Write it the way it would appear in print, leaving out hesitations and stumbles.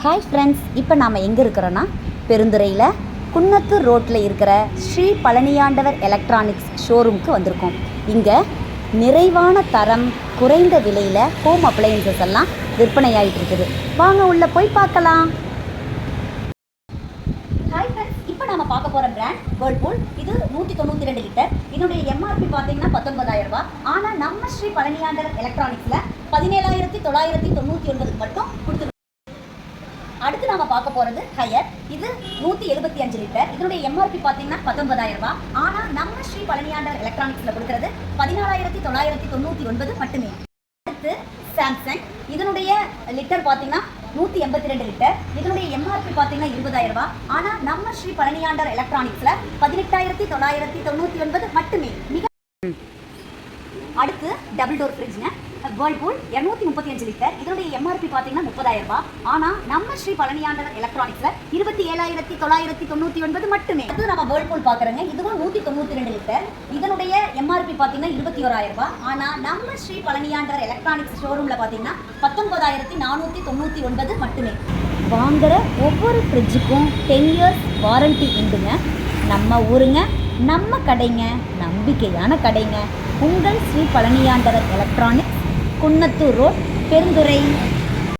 Hi friends, இப்போ நாம் எங்கே இருக்கிறோன்னா பெருந்துறையில் குன்னத்தூர் ரோட்டில் இருக்கிற ஸ்ரீ பழனியாண்டவர் எலக்ட்ரானிக்ஸ் ஷோரூமுக்கு வந்திருக்கோம். இங்கே நிறைவான தரம், குறைந்த விலையில் ஹோம் அப்ளையன்சஸ் எல்லாம் விற்பனையாகிட்டு இருக்குது. வாங்க உள்ளே போய் பார்க்கலாம். ஹாய் ஃப்ரெண்ட்ஸ், இப்போ நம்ம பார்க்க போகிற பிராண்ட் வேர்ல்பூல். இது 192 லிட்டர். இதனுடைய எம்ஆர்பி பார்த்தீங்கன்னா 19,000 ரூபா. ஆனால் நம்ம ஸ்ரீ பழனியாண்டவர் எலக்ட்ரானிக்ஸில் 17,999 மட்டும் கொடுத்துருக்கோம். அடுத்து நாம பார்க்க போறது ஹையர். இது 175 லிட்டர். இதனுடைய எம்ஆர்பி பார்த்தீங்கன்னா 19,000 ரூபாய். ஆனா நம்ம ஸ்ரீ பழனியாண்டவர் எலக்ட்ரானிக்ஸ்ல கொடுக்கிறது 14,999 மட்டுமே. அடுத்து சாம்சங். இதனுடைய லிட்டர் பார்த்தீங்கன்னா 182 லிட்டர். இதனுடைய எம்ஆர்பி பார்த்தீங்கன்னா 20,000 ரூபாய். ஆனா நம்ம ஸ்ரீ பழனியாண்டவர் எலக்ட்ரானிக்ஸ்ல 18,999 மட்டுமே. அடுத்து டபுள் டோர் ஃப்ரிட்ஜ்ங்க. Whirlpool 235 litre. இதனுடைய எம்ஆர்பி பார்த்தீங்கன்னா 30,000 ரூபாய். ஆனால் நம்ம ஸ்ரீ பழனியாண்டவர் எலக்ட்ரானிக்ஸில் 27,999 மட்டுமே. இது நம்ம வேர்ல்பூல் பார்க்குறோங்க. இதுவும் 192 லிட்டர். இதனுடைய எம்ஆர்பி பார்த்தீங்கன்னா 21,000 ரூபாய். ஆனால் நம்ம ஸ்ரீ பழனியாண்டவர் எலக்ட்ரானிக்ஸ் ஷோரூமில் பார்த்தீங்கன்னா 19,499 மட்டுமே. வாங்குற ஒவ்வொரு ஃப்ரிட்ஜுக்கும் 10 இயர்ஸ் வாரண்டி உண்டுங்க. நம்ம ஊருங்க, நம்ம கடைங்க, நம்பிக்கையான கடைங்க. உங்கள் ஸ்ரீ பழனியாண்டவர் எலக்ட்ரானிக்ஸ், குன்னத்தூர் ரோட், பெருந்துறை.